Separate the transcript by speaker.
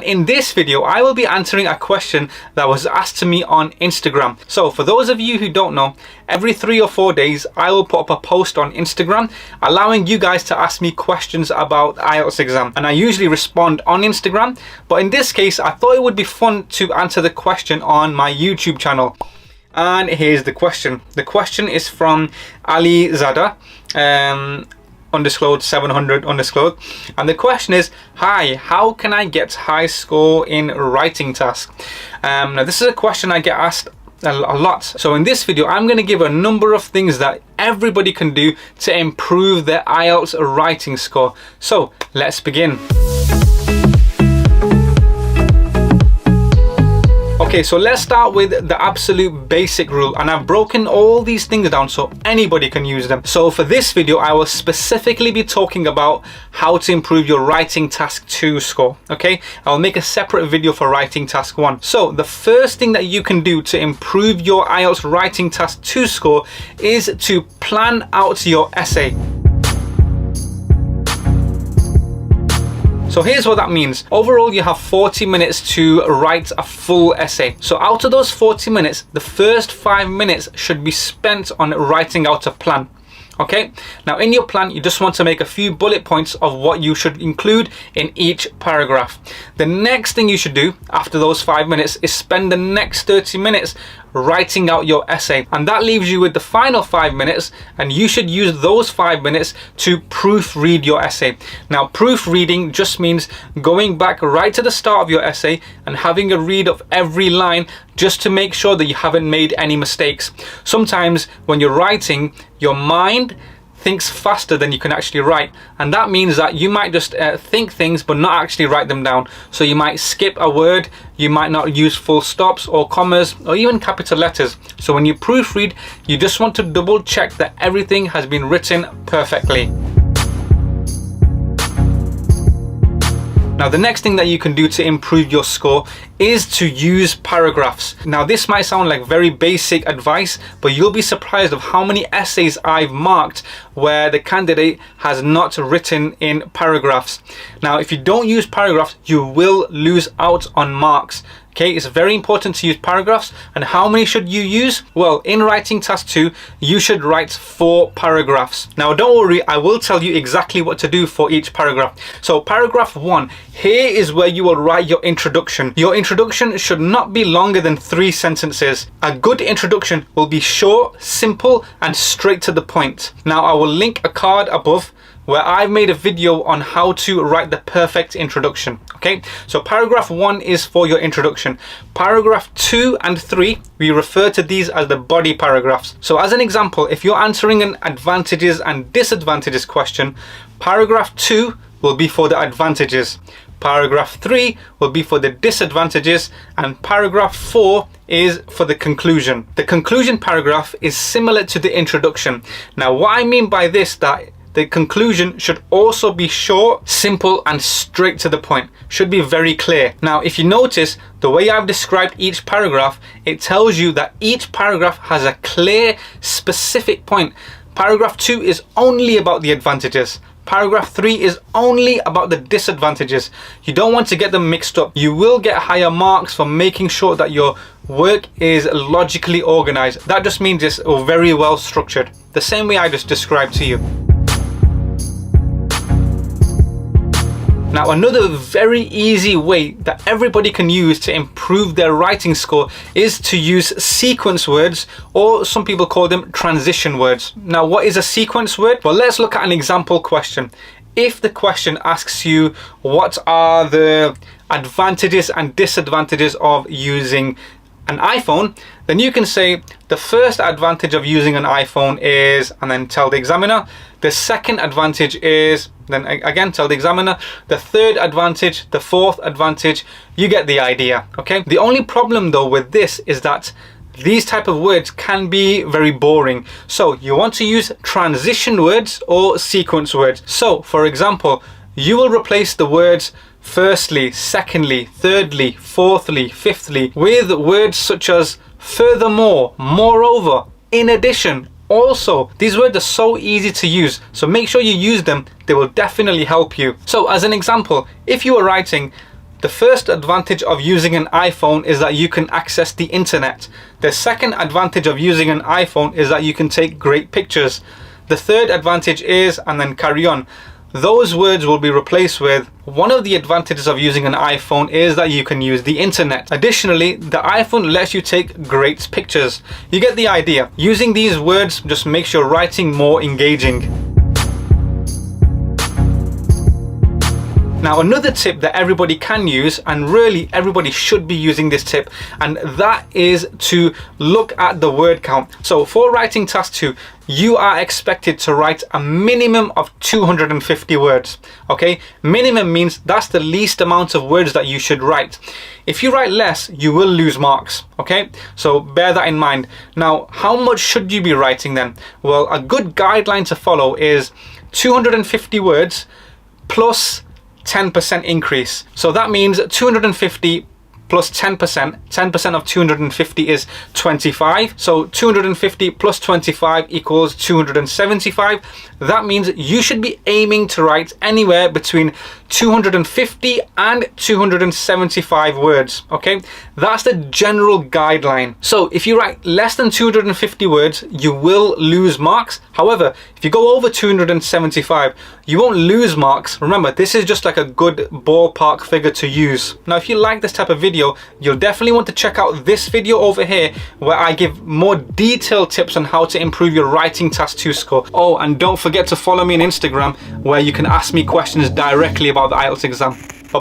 Speaker 1: in this video, I will be answering a question that was asked to me on Instagram. So for those of you who don't know, every 3 or 4 days, I will put up a post on Instagram allowing you guys to ask me questions about IELTS exam. And I usually respond on Instagram, but in this case, I thought it would be fun to answer the question on my YouTube channel. And here's the question. The question is from Ali Zada, undisclosed 700 undisclosed, and the question is, hi, how can I get high score in writing task? Now this is a question I get asked a lot. So in this video, I'm going to give a number of things that everybody can do to improve their IELTS writing score. So let's begin. Okay, so let's start with the absolute basic rule, and I've broken all these things down so anybody can use them. So for this video, I will specifically be talking about how to improve your writing task 2 score. Okay, I'll make a separate video for writing task 1. So the first thing that you can do to improve your IELTS writing task 2 score is to plan out your essay. So here's what that means. Overall, you have 40 minutes to write a full essay. So out of those 40 minutes, the first 5 minutes should be spent on writing out a plan. Okay, now in your plan, you just want to make a few bullet points of what you should include in each paragraph. The next thing you should do after those 5 minutes is spend the next 30 minutes writing out your essay, and that leaves you with the final 5 minutes, and you should use those 5 minutes to proofread your essay. Now proofreading just means going back right to the start of your essay and having a read of every line just to make sure that you haven't made any mistakes. Sometimes when you're writing, your mind thinks faster than you can actually write, and that means that you might just think things but not actually write them down. So you might skip a word, you might not use full stops or commas or even capital letters. So when you proofread, you just want to double check that everything has been written perfectly. Now the next thing that you can do to improve your score is to use paragraphs. Now this might sound like very basic advice, but you'll be surprised of how many essays I've marked where the candidate has not written in paragraphs. Now if you don't use paragraphs, you will lose out on marks. Okay, it's very important to use paragraphs. And how many should you use? Well, in writing task 2, you should write 4 paragraphs. Now don't worry, I will tell you exactly what to do for each paragraph. So paragraph 1, here is where you will write your introduction. Your introduction should not be longer than 3 sentences. A good introduction will be short, simple, and straight to the point. Now I will link a card above where I've made a video on how to write the perfect introduction. Okay, so paragraph 1 is for your introduction. Paragraph 2 and 3, we refer to these as the body paragraphs. So as an example, if you're answering an advantages and disadvantages question, paragraph 2 will be for the advantages. Paragraph 3 will be for the disadvantages, and paragraph 4 is for the conclusion. The conclusion paragraph is similar to the introduction. Now what I mean by this, that the conclusion should also be short, simple, and straight to the point. Should be very clear. Now, if you notice, the way I've described each paragraph, it tells you that each paragraph has a clear, specific point. Paragraph 2 is only about the advantages. Paragraph 3 is only about the disadvantages. You don't want to get them mixed up. You will get higher marks for making sure that your work is logically organized. That just means it's very well structured, the same way I just described to you. Now another very easy way that everybody can use to improve their writing score is to use sequence words, or some people call them transition words. Now what is a sequence word? Well, let's look at an example question. If the question asks you what are the advantages and disadvantages of using an iPhone, then you can say the first advantage of using an iPhone is, and then tell the examiner. The second advantage is, then again tell the examiner. The third advantage, the fourth advantage. You get the idea. Okay, the only problem though with this is that these type of words can be very boring. So you want to use transition words or sequence words. So for example, you will replace the words firstly, secondly, thirdly, fourthly, fifthly with words such as furthermore, moreover, in addition, also. These words are so easy to use, so make sure you use them. They will definitely help you. So as an example, if you are writing, The first advantage of using an iPhone is that you can access the internet. The second advantage of using an iPhone is that you can take great pictures. The third advantage is, and then carry on, those words will be replaced with, one of the advantages of using an iPhone is that you can use the internet. Additionally, the iPhone lets you take great pictures. You get the idea. Using these words just makes your writing more engaging. Now, another tip that everybody can use, and really everybody should be using this tip, and that is to look at the word count. So for writing task 2, you are expected to write a minimum of 250 words. Okay, minimum means that's the least amount of words that you should write. If you write less, you will lose marks. Okay, so bear that in mind. Now, how much should you be writing then? Well, a good guideline to follow is 250 words plus 10% increase. So that means 250 plus 10%. 10% of 250 is 25. So 250 plus 25 equals 275. That means you should be aiming to write anywhere between 250 and 275 words. Okay, that's the general guideline. So if you write less than 250 words, you will lose marks. However, if you go over 275, you won't lose marks. Remember, this is just like a good ballpark figure to use. Now, if you like this type of video, you'll definitely want to check out this video over here where I give more detailed tips on how to improve your writing task 2 score. Oh, and don't forget to follow me on Instagram where you can ask me questions directly about the IELTS exam.